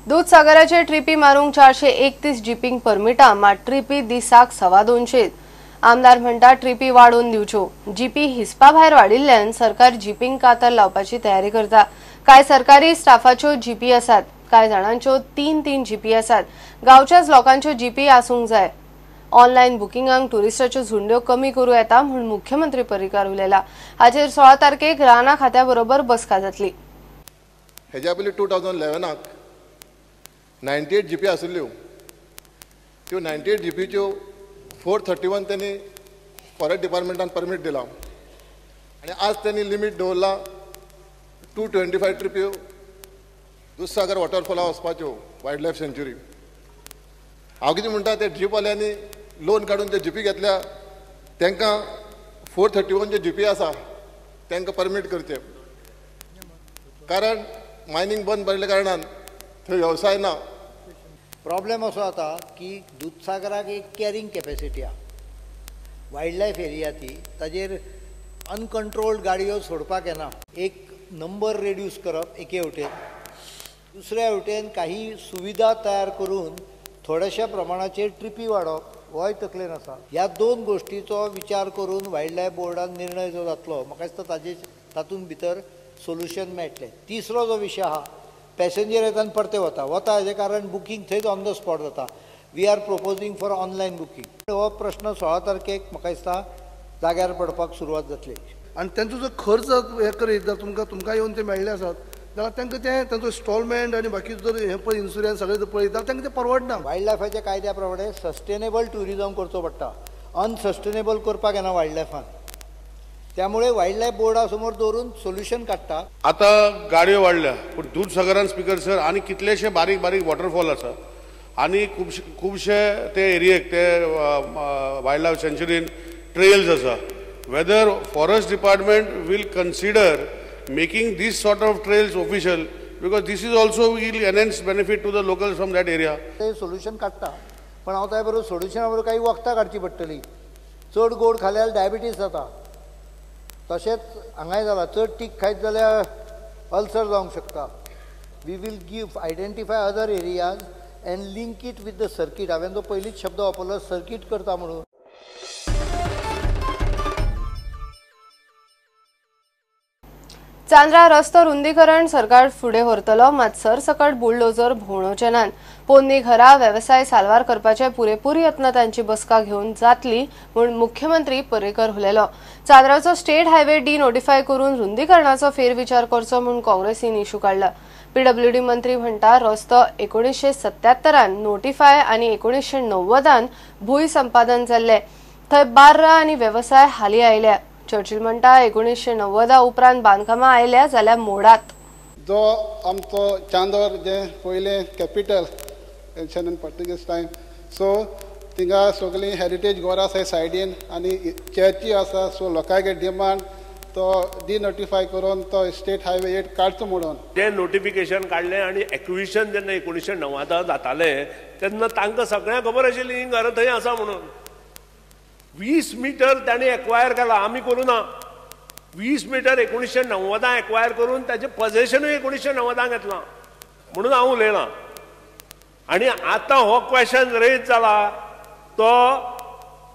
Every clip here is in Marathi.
दूधसागराचे ट्रिपी मारूंक 431 जीपिंग परमिटा मात ट्रिपी दिसाक 250. आमदार म्हणटा ट्रिपी वाडून दिवच्यो. जीपी हिस्पा भायर वाडिल्ल्यान सरकार जीपिंग कातर लावपाची तयारी करता. काय सरकारी स्टाफाच्यो जीपी आसात, काय जाणांच्यो 3-3 जीपी आसात. गांवच्याच लोकांच्यो जीपी आसूंक जाय. ऑनलायन बुकिंगांक टुरिस्टाच्यो झुंड्यो कमी करूं येता म्हूण मुख्यमंत्री पर्रीकार उलयला. हाचेर 16 तारखेक राना खात्या बरोबर बसका जातली. हेज्या पयलीं 2011 98 जीपी आशिल्ल्यो. त्यो 98 जीपीच्यो 431 त्यांनी फॉरेस्ट डिपार्टमेंटान परमीट दिला आणि आज त्यांनी लिमीट दवरला 225 ट्रिप्यो दूधसागर वॉटरफॉला वचपाच्यो वायल्ड लायफ सँच्युरी. हांव कितें म्हणटा ते जीपवाल्यांनी लोन काडून ते जीपी घेतल्या तांकां 431 जे जीपी आसा तांकां परमीट करचे, कारण मायनिंग बंद पडल्या कारणान थंय वेवसाय ना. प्रॉब्लेम असो जाता की दूधसागराक एक कॅरिंग कॅपॅसिटी आहा वायल्ड लायफ एरिया ती, ताजेर अनकंट्रोल्ड गाडयो सोडपाक येना. एक नंबर रेड्यूस करप एके वटेन, दुसऱ्या वटेन काही सुविधा तयार करून थोड्याशा प्रमाणाचेर ट्रिपी वाडप होय तकलेन आसा. ह्या दोन गोष्टीचो विचार करून वायल्ड लायफ बोर्डान निर्णय जो जातलो म्हाका दिसता तातूंत भितर सोल्युशन मेळटलें. तिसरो जो विशय आहा पॅसेंजर येतान परते वता हेजे कारण बुकींग थंयच ऑन द स्पॉट जाता. We are proposing for online booking. हो प्रश्न 16 तारखेक म्हाका दिसता जाग्यार पडपाक सुरवात जातली. आणि त्यांचो जो खर्च हे करीत जर तुमकां येवन ते मेळ्ळे आसात जाल्यार तांकां ते तांचो इन्स्टॉलमेंट आनी बाकीचो जर हे पळय इन्शुरन्स सगळें जर पळयत जाल्यार तांकां ते परवडना. वायल्ड लायफाच्या कायद्या प्रमाणे सस्टेनेबल ट्युरिजम करचो पडटा, अनसस्टेनेबल करपाक येना वायल्ड लायफान. त्यामुळे वायल्ड लायफ बोर्डा समोर दवरून सोल्युशन काडटा. आता गाडयो वाडल्या पूण दूधसागरान स्पीकर सर आनी कितलेशे बारीक बारीक वॉटरफॉल आसा आनी खुबशे ते एरियेक ते वायल्ड लायफ सँच्युरीन ट्रेल्स आसा. Whether forest department will consider making this sort of trails official, because this is also will enhance benefit to the locals from that area. ते सोल्युशन काडटा, पण हांव त्या बरोबर सोल्युशना बरोबर काही वखदां काडची पडटली. चड गोड खाल्यार डायबिटीज जाता, तशेंच हांगाय जाला चड तीख खायत जाल्यार अल्सर जावंक शकता. We will give identify other areas and link it with the circuit. हांवें जो पयलींच शब्द वापरलो सर्कीट करता म्हणून. चांद्रा रस्तो रुंदीकरण सरकार फुडें व्हरतलो, मात सरसकट बुलडोजर भोंवडोवचे नात. पोन्नी घरा वेवसाय साल्वार करपाचे पुरेपूर यत्न तांची बसका घेवन जातली म्हूण मुख्यमंत्री पर्रीकर उलयलो. चांद्राचो स्टेट हायवे नोटिफाय करून रुंदीकरणाचो फेरविचार करचो म्हूण काँग्रेसीन इशू काडला. पीडब्ल्यूडी मंत्री म्हणटा रस्तो 1977 नोटिफाय आनी 1990 भूंय संपादन जाल्ले. थंय बार्रा आनी वेवसाय हालीं आयल्या. चर्चिल म्हणटा 1990 उपरांत बांदकामां आयल्या जाल्यार मोडात. जो आमचो चांदोर जे पयले कॅपिटल एन्शंट पोर्तुगीज टायम, सो थिंगा सगळीं हेरिटेज घोर आसा सायडीन आनी चर्ची आसा. सो लोकांचे डिमांड तो डिनोटिफाय करून तो स्टेट हायवे 8 काडचो म्हणून ते नोटिफिकेशन काडलें. आनी एक्विशन जेन्ना 1990 जातालें तेन्ना तांकां सगळ्यांक खबर आशिल्ली ही घरां थंय आसा म्हणून. 20 मीटर तांणी एक्वायर केला, आमी करूं ना. 20 मीटर 1990 एक्वायर करून ताचें पोजेशनूय 1990 घेतलां म्हणून हांव उलयलां. आनी आतां हो क्वेश्चन रेज जाला तो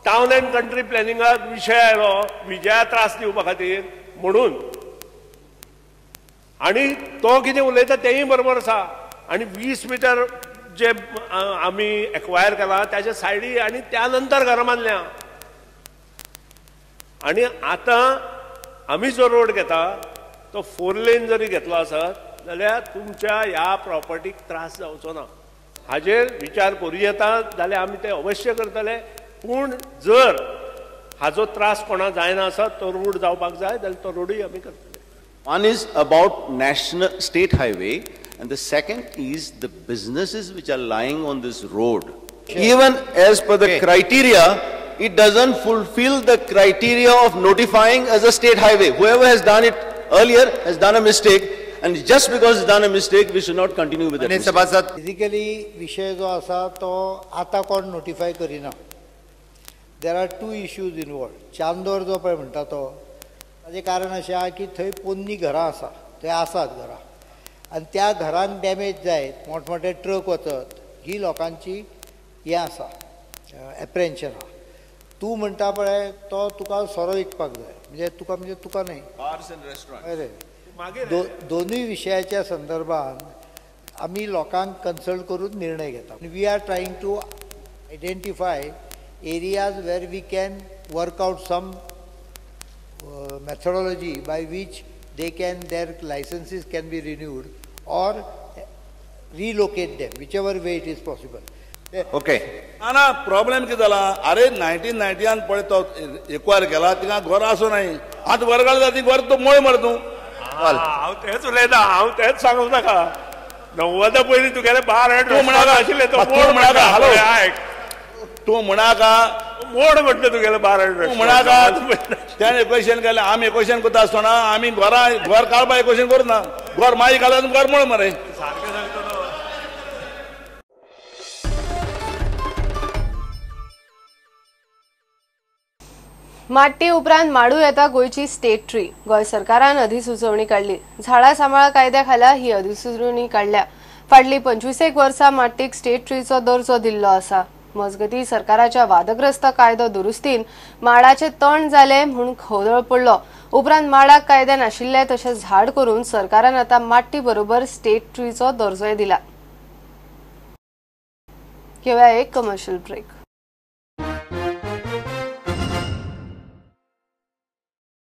टावन एंड कंट्री प्लॅनिंगाक विशय आयलो विजया त्रास दिवपा खातीर म्हणून. आनी तो कितें उलयता तेंय बरोबर आसा. आनी 20 मीटर जे आमी एक्वायर केला ताचे सायडी आनी त्या नंतर घरां बांदल्या. आनी आतां आमी जो रोड घेता तो 4 लेन जरी घेतलो आसत जाल्यार तुमच्या ह्या प्रॉपर्टीक त्रास जावचो ना. हाजेर विचार करूं येता जाल्यार आमी ते अवश्य करतले. पूण जर हाजो त्रास कोणा जायना आसत तो रोड जावपाक जाय जाल्यार तो रोडूय आमी करतले. One is about national state highway and the second is the businesses which are lying on this road. Even as per the criteria, it doesn't fulfill the criteria of notifying as a state highway. Whoever has done it earlier has done a mistake, and just because it's done a mistake, we should not continue with it. Physically, विषय जो आसा तो आता कोण नोटिफाय करिना. There are two issues involved. चांदोर जो पळय म्हणटा तो ताजें कारण अशें आहा की थंय पोन्नी घरां आसा, थंय आसात घरां. आनी त्या घरांक डॅमेज जायत मोठमोठे ट्रक वचत ही लोकांची हें आसा एप्रेन्शन आहा. तूं म्हणटा पळय तो तुका सोरो विकपाक जाय म्हणजे तुका न्हय अरे दोनूय विशयाच्या संदर्भात आमी लोकांक कन्सल्ट करून निर्णय घेता. We are trying to identify areas where we can work out some methodology by which their licenses can be renewed or relocate them, whichever way it is possible. Okay. ना प्रॉब्लेम कितें जाला अरे 1990 पळय तो एक्वायर केला तिंगा घर आसूं नाही आतां घर घालता ती घर तो मोळ मर तूं. हांव तेच उलयता हांव तेच सांगूंक नाका 90 पयलीं तुगेले बार तूं म्हणा आशिल्ले तो तूं म्हणा का हालो तूं म्हणा का मोड म्हटले तुगेले बार तूं म्हणा का त्याने एक्वेशन केलें आमी एक्वेशन करता आसतना आमी घर काडपा एक्वेशन करूना घर माई घालता घर मोळ मरे. माट्टी उपरांत माडू येता गोयची स्टेट ट्री. गोय सरकारान अधिसुचोवणी काढली. झाडां सांबाळ कायद्या ही अधिसुचोवणी काढल्या. फाटली 25 वर्सां माट्टीक स्टेट ट्रीचो दर्जो दिल्लो आसा. मजगती सरकाराच्या वादग्रस्त कायदो दुरुस्तीन माडाचे तण जाले म्हूण खवदळ पडलो. उपरांत माडाक कायद्यान आशिल्ले तशें झाड करून सरकारान आतां माट्टी बरोबर स्टेट ट्रीचो दर्जोय दिला. घेवया एक कमर्शियल ब्रेक.